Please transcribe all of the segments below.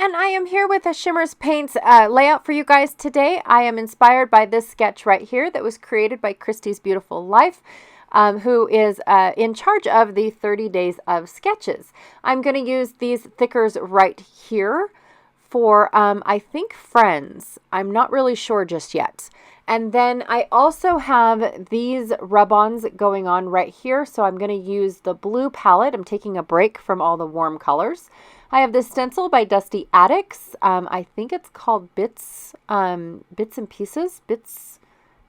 and I am here with a Shimmerz Paints layout for you guys today. I am inspired by this sketch right here that was created by Christy's Beautiful Life, who is in charge of the 30 days of sketches. I'm going to use these thickers right here for, I think, Freinds. I'm not really sure just yet. And then I also have these rub-ons going on right here, so I'm going to use the blue palette. I'm taking a break from all the warm colors. I have this stencil by Dusty Addicts. I think it's called Bits and Pieces, Bits,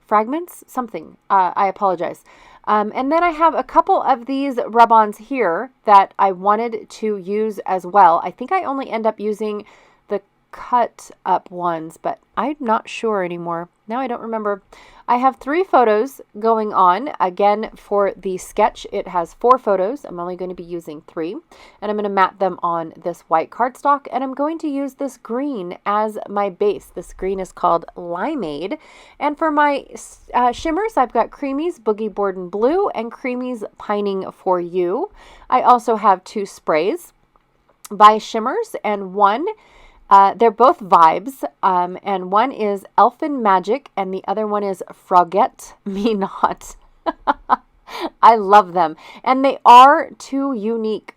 Fragments, something. I apologize. And then I have a couple of these rub-ons here that I wanted to use as well. I think I only end up using the cut up ones, but I'm not sure anymore. Now I don't remember. I have 3 photos going on. Again, for the sketch, it has 4 photos. I'm only going to be using 3. And I'm going to mat them on this white cardstock. And I'm going to use this green as my base. This green is called Limeade. And for my shimmers, I've got Creamy's Boogie Board and Blue and Creamy's Pining for You. I also have 2 sprays by Shimmerz and one they're both vibes, and one is Elfin Magic, and the other one is Forget Me Not. I love them, and they are 2 unique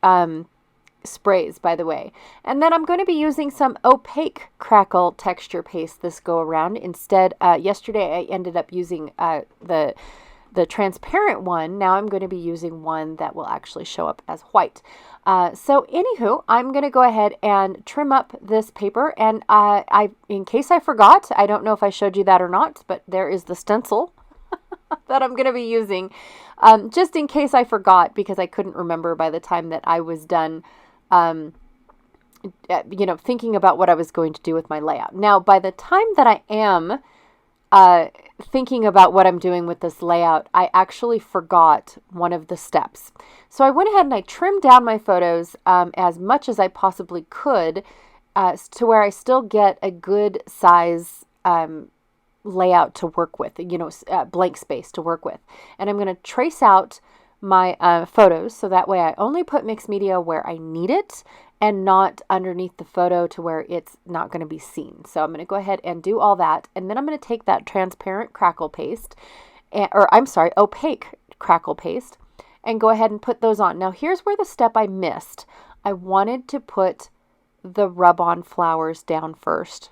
sprays, by the way. And then I'm going to be using some opaque crackle texture paste this go around. Instead, yesterday I ended up using the transparent one. Now I'm going to be using one that will actually show up as white. So anywho, I'm going to go ahead and trim up this paper, and in case I forgot, I don't know if I showed you that or not, but there is the stencil that I'm going to be using, just in case I forgot, because I couldn't remember by the time that I was done, thinking about what I was going to do with my layout. Now, by the time that I am thinking about what I'm doing with this layout, I actually forgot one of the steps. So I went ahead and I trimmed down my photos as much as I possibly could to where I still get a good size layout to work with, blank space to work with. And I'm going to trace out my photos so that way I only put mixed media where I need it and not underneath the photo to where it's not going to be seen. So I'm going to go ahead and do all that, and then I'm going to take that transparent crackle paste, opaque crackle paste, and go ahead and put those on. Now here's where the step I missed. I wanted to put the rub-on flowers down first.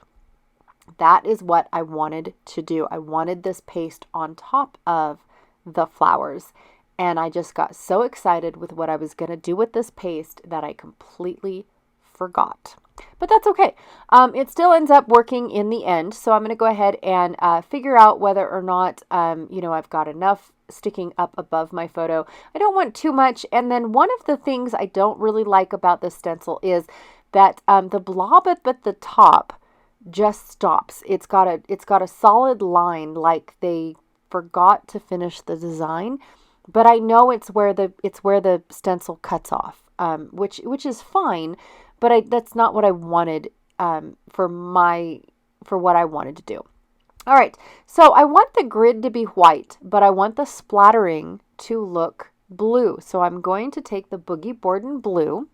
That is what I wanted to do. I wanted this paste on top of the flowers. And I just got so excited with what I was going to do with this paste that I completely forgot. But that's okay. It still ends up working in the end. So I'm going to go ahead and figure out whether or not, I've got enough sticking up above my photo. I don't want too much. And then one of the things I don't really like about this stencil is that the blob at the top just stops. It's got a solid line, like they forgot to finish the design. But I know it's where the stencil cuts off, which is fine, but that's not what I wanted for what I wanted to do. All right, so I want the grid to be white, but I want the splattering to look blue. So I'm going to take the Boogie Board in Blue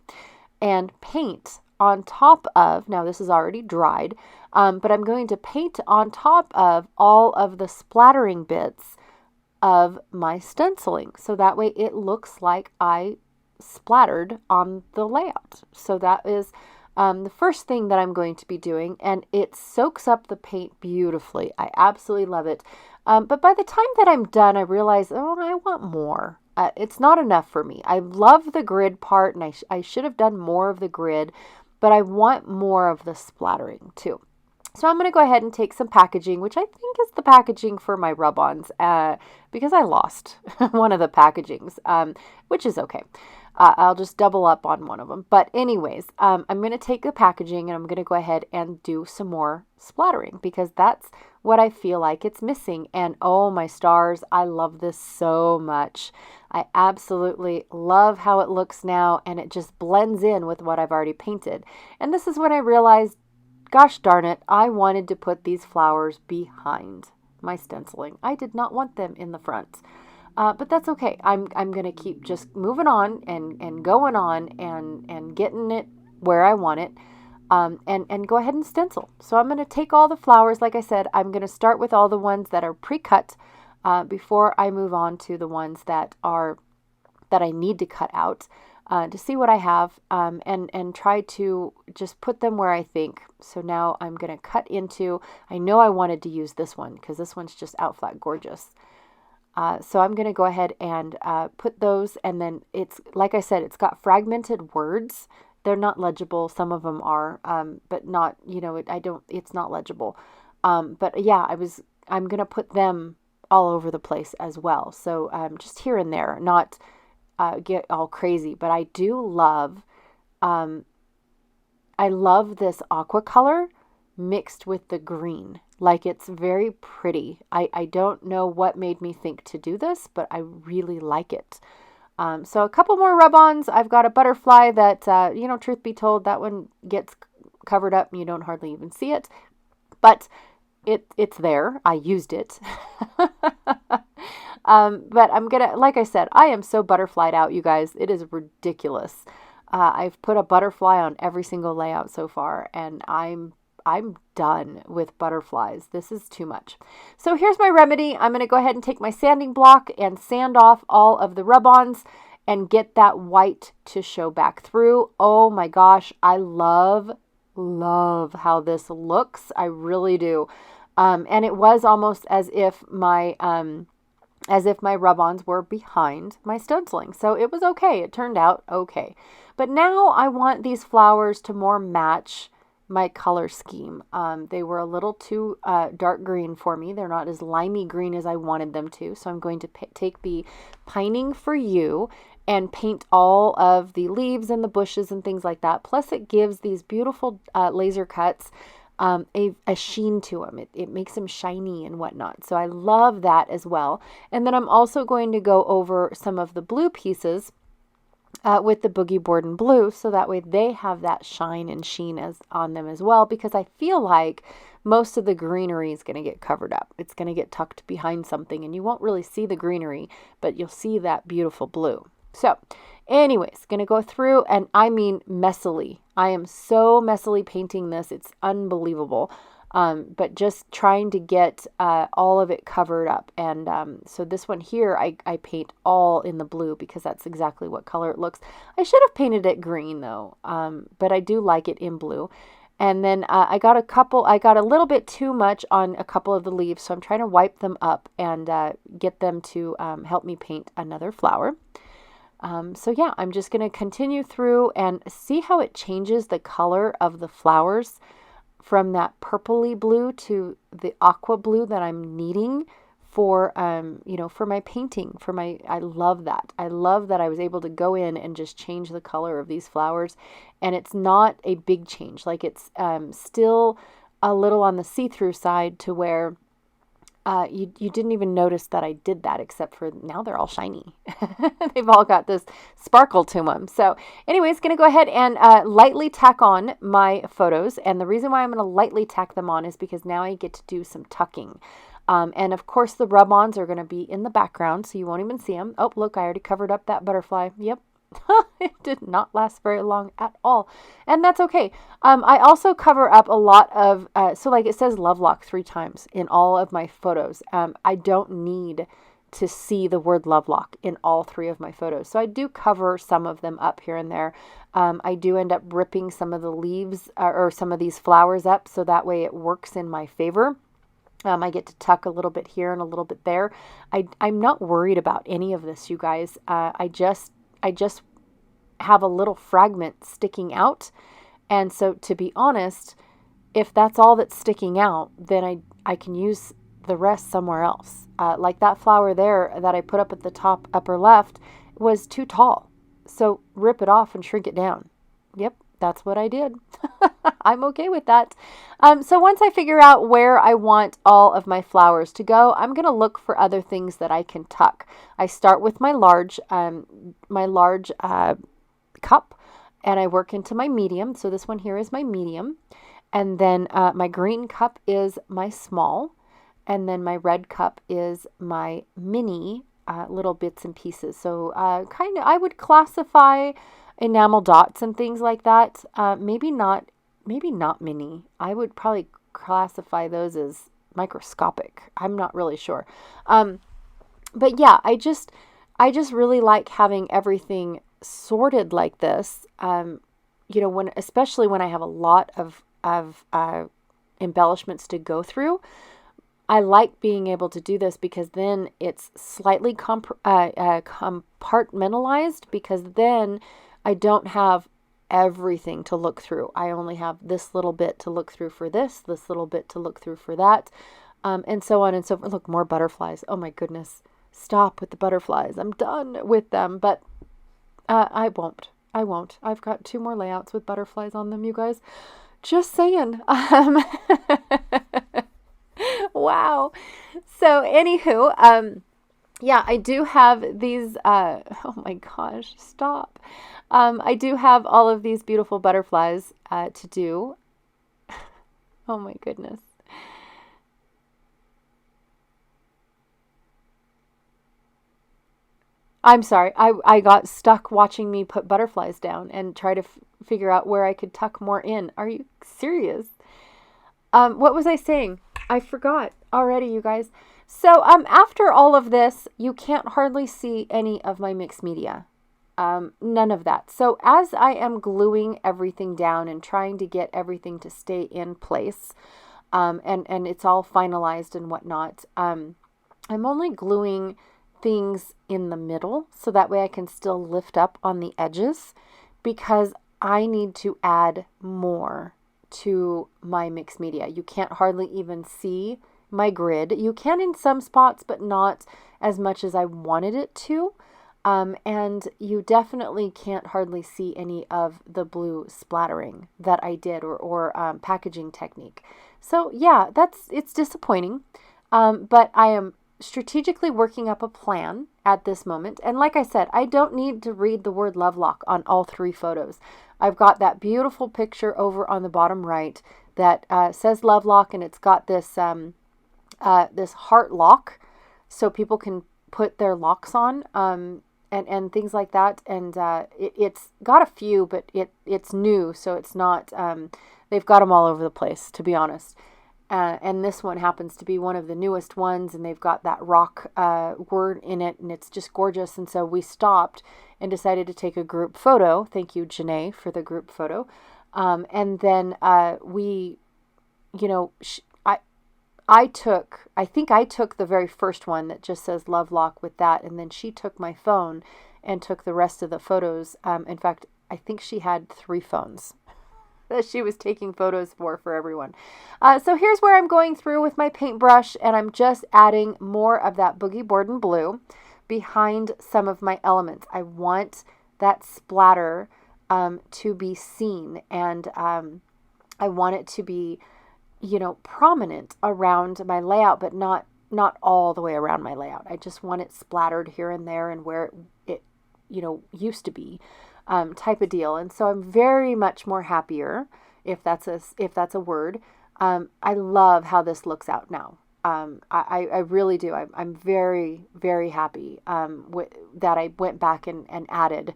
and paint on top of, now this is already dried, but I'm going to paint on top of all of the splattering bits of my stenciling, so that way it looks like I splattered on the layout. So that is the first thing that I'm going to be doing, and it soaks up the paint beautifully. I absolutely love it. But by the time that I'm done, I realize, I want more. It's not enough for me. I love the grid part, and I should have done more of the grid, but I want more of the splattering too. So I'm going to go ahead and take some packaging, which I think is the packaging for my rub-ons, because I lost one of the packagings, which is okay. I'll just double up on one of them. But anyways, I'm going to take the packaging and I'm going to go ahead and do some more splattering, because that's what I feel like it's missing. And oh my stars, I love this so much. I absolutely love how it looks now, and it just blends in with what I've already painted. And this is when I realized, gosh darn it, I wanted to put these flowers behind my stenciling. I did not want them in the front. But that's okay. I'm going to keep just moving on and going on and getting it where I want it. and go ahead and stencil. So I'm going to take all the flowers. Like I said, I'm going to start with all the ones that are pre-cut before I move on to the ones that I need to cut out to see what I have and try to just put them where I think. So now I'm going to cut into, I know I wanted to use this one because this one's just out flat gorgeous. So I'm going to go ahead and put those, and then it's, like I said, it's got fragmented words. They're not legible. Some of them are, but not, it's not legible. But yeah, I'm going to put them all over the place as well. So just here and there, not get all crazy, but I do love, I love this aqua color mixed with the green. Like, it's very pretty. I don't know what made me think to do this, but I really like it. So a couple more rub-ons. I've got a butterfly that, truth be told, that one gets covered up and you don't hardly even see it. But it's there. I used it. But I'm going to, like I said, I am so butterflied out, you guys. It is ridiculous. I've put a butterfly on every single layout so far, and I'm done with butterflies. This is too much. So here's my remedy. I'm going to go ahead and take my sanding block and sand off all of the rub-ons and get that white to show back through. Oh my gosh, I love how this looks. I really do. And it was almost as if my rub-ons were behind my stenciling. So it was okay. It turned out okay. But now I want these flowers to more match my color scheme. They were a little too dark green for me. They're not as limey green as I wanted them to. So I'm going to take the Pining for You and paint all of the leaves and the bushes and things like that. Plus it gives these beautiful laser cuts a sheen to them. It makes them shiny and whatnot. So I love that as well. And then I'm also going to go over some of the blue pieces with the Boogie Board in blue, so that way they have that shine and sheen on them as well, because I feel like most of the greenery is going to get covered up. It's going to get tucked behind something, and you won't really see the greenery, but you'll see that beautiful blue. So anyways, going to go through, and I mean messily. I am so messily painting this. It's unbelievable. But just trying to get all of it covered up. And so this one here, I paint all in the blue because that's exactly what color it looks. I should have painted it green though, but I do like it in blue. And then I got a little bit too much on a couple of the leaves, so I'm trying to wipe them up and get them to help me paint another flower. So yeah, I'm just going to continue through and see how it changes the color of the flowers from that purpley blue to the aqua blue that I'm needing for, for my painting, I love that. I love that I was able to go in and just change the color of these flowers, and it's not a big change. Like, it's still a little on the see-through side to where you didn't even notice that I did that, except for now they're all shiny. They've all got this sparkle to them. So anyways, going to go ahead and lightly tack on my photos. And the reason why I'm going to lightly tack them on is because now I get to do some tucking. And of course the rub-ons are going to be in the background, so you won't even see them. Oh, look, I already covered up that butterfly. Yep. It did not last very long at all, and that's okay. I also cover up a lot of, so like it says Lovelock 3 times in all of my photos. I don't need to see the word Lovelock in all 3 of my photos, so I do cover some of them up here and there. I do end up ripping some of the leaves or some of these flowers up, so that way it works in my favor. I get to tuck a little bit here and a little bit there. I'm not worried about any of this, you guys. I just have a little fragment sticking out. And so, to be honest, if that's all that's sticking out, then I can use the rest somewhere else. Like that flower there that I put up at the top upper left was too tall. So rip it off and shrink it down. Yep, that's what I did. I'm okay with that. So once I figure out where I want all of my flowers to go, I'm going to look for other things that I can tuck. I start with my large cup, and I work into my medium. So this one here is my medium. And then my green cup is my small. And then my red cup is my mini little bits and pieces. So I would classify enamel dots and things like that. Maybe not maybe not mini. I would probably classify those as microscopic. I'm not really sure. But yeah, I just really like having everything sorted like this. Especially when I have a lot of embellishments to go through, I like being able to do this because then it's slightly compartmentalized, because then I don't have everything to look through. I only have this little bit to look through for this little bit to look through for that, and so on and so forth. Look, more butterflies. Oh my goodness. Stop with the butterflies. I'm done with them, but I won't. I've got 2 more layouts with butterflies on them, you guys. Just saying. Wow. So anywho, yeah, I do have these, oh my gosh, stop. I do have all of these beautiful butterflies to do. Oh my goodness. I'm sorry. I got stuck watching me put butterflies down and try to figure out where I could tuck more in. Are you serious? What was I saying? I forgot already, you guys. So after all of this, you can't hardly see any of my mixed media. None of that. So as I am gluing everything down and trying to get everything to stay in place, and it's all finalized and whatnot, I'm only gluing things in the middle so that way I can still lift up on the edges, because I need to add more to my mixed media. You can't hardly even see my grid. You can in some spots, but not as much as I wanted it to. And you definitely can't hardly see any of the blue splattering that I did, or packaging technique. So yeah, it's disappointing. But I am strategically working up a plan at this moment. And like I said, I don't need to read the word Lovelock on all 3 photos. I've got that beautiful picture over on the bottom right that says Lovelock, and it's got this this heart lock, so people can put their locks on, and things like that. And it's got a few, but it's new, so it's not. They've got them all over the place, to be honest. And this one happens to be one of the newest ones, and they've got that rock word in it, and it's just gorgeous. And so we stopped and decided to take a group photo. Thank you, Janae, for the group photo. And then we, I think I took the very first one that just says Lovelock with that, and then she took my phone and took the rest of the photos. In fact, I think she had 3 phones that she was taking photos for everyone. So here's where I'm going through with my paintbrush, and I'm just adding more of that Boogie Boardin blue behind some of my elements. I want that splatter to be seen, and I want it to be, prominent around my layout, but not all the way around my layout. I just want it splattered here and there and where it used to be. Type of deal. And so I'm very much more happier, if that's a word. I love how this looks out now. I really do. I'm very, very happy that I went back and added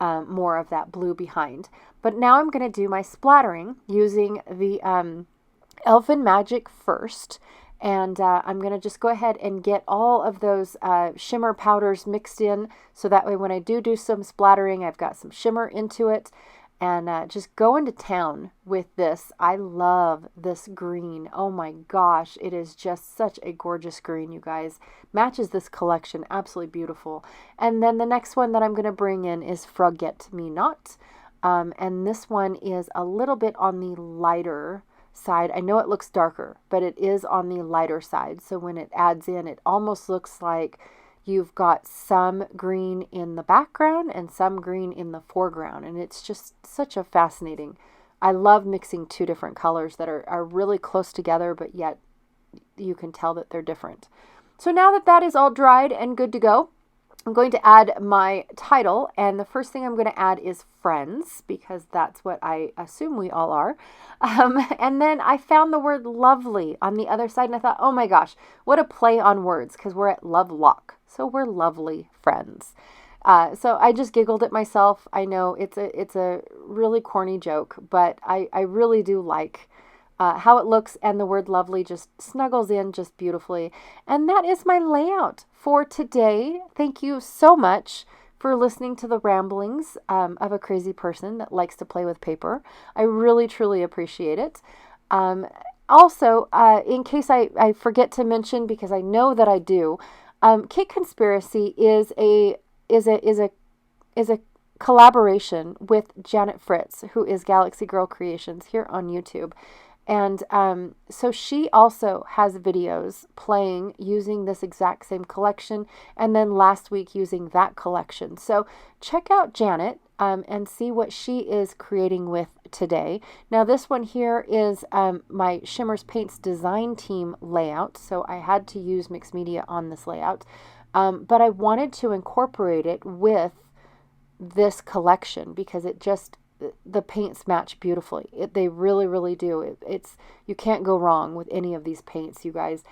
more of that blue behind. But now I'm going to do my splattering using the Elfin Magic first. And I'm going to just go ahead and get all of those shimmer powders mixed in, so that way when I do some splattering, I've got some shimmer into it, and just go into town with this. I love this green. Oh my gosh, it is just such a gorgeous green, you guys. Matches this collection. Absolutely beautiful. And then the next one that I'm going to bring in is Forget Me Not. And this one is a little bit on the lighter side. I know it looks darker, but it is on the lighter side. So when it adds in, it almost looks like you've got some green in the background and some green in the foreground. And it's just such a fascinating. I love mixing 2 different colors that are really close together, but yet you can tell that they're different. So now that that is all dried and good to go, I'm going to add my title, and the first thing I'm going to add is Friends, because that's what I assume we all are. And then I found the word lovely on the other side, and I thought, oh my gosh, what a play on words, because we're at Lovelock, so we're lovely friends. So I just giggled at myself. I know it's a really corny joke, but I really do like how it looks, and the word lovely just snuggles in just beautifully. And that is my layout for today. Thank you so much for listening to the ramblings of a crazy person that likes to play with paper. I really, truly appreciate it. Also, in case I forget to mention, because I know that I do, Kit Conspiracy is a collaboration with Janet Fritz, who is Galaxy Girl Creations here on YouTube. And so she also has videos playing using this exact same collection, and then last week using that collection. So check out Janet and see what she is creating with today. Now this one here is my Shimmerz Paints design team layout, so I had to use mixed media on this layout, but I wanted to incorporate it with this collection because the paints match beautifully. They really, really do. You can't go wrong with any of these paints, you guys.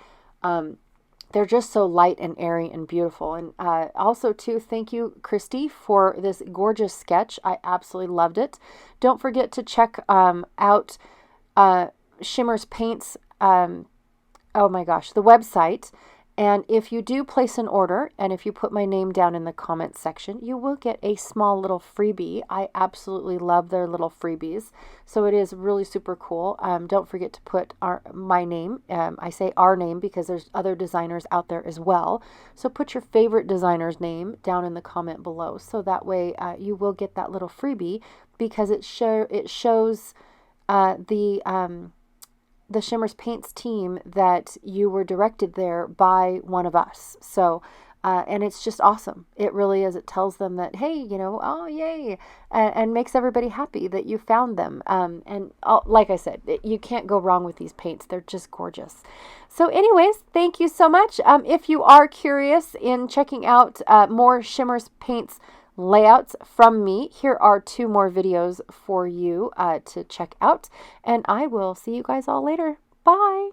They're just so light and airy and beautiful. And also, too, thank you, Christy, for this gorgeous sketch. I absolutely loved it. Don't forget to check out Shimmerz Paints, oh my gosh, the website. And if you do place an order, and if you put my name down in the comments section, you will get a small little freebie. I absolutely love their little freebies. So it is really super cool. Don't forget to put my name. I say our name because there's other designers out there as well. So put your favorite designer's name down in the comment below. So that way you will get that little freebie because it shows the Shimmerz Paints team that you were directed there by one of us. So, and it's just awesome. It really is. It tells them that, hey, you know, oh, yay, and makes everybody happy that you found them. And like I said, you can't go wrong with these paints. They're just gorgeous. So anyways, thank you so much. If you are curious in checking out more Shimmerz Paints layouts from me, here are 2 more videos for you to check out, and I will see you guys all later. Bye.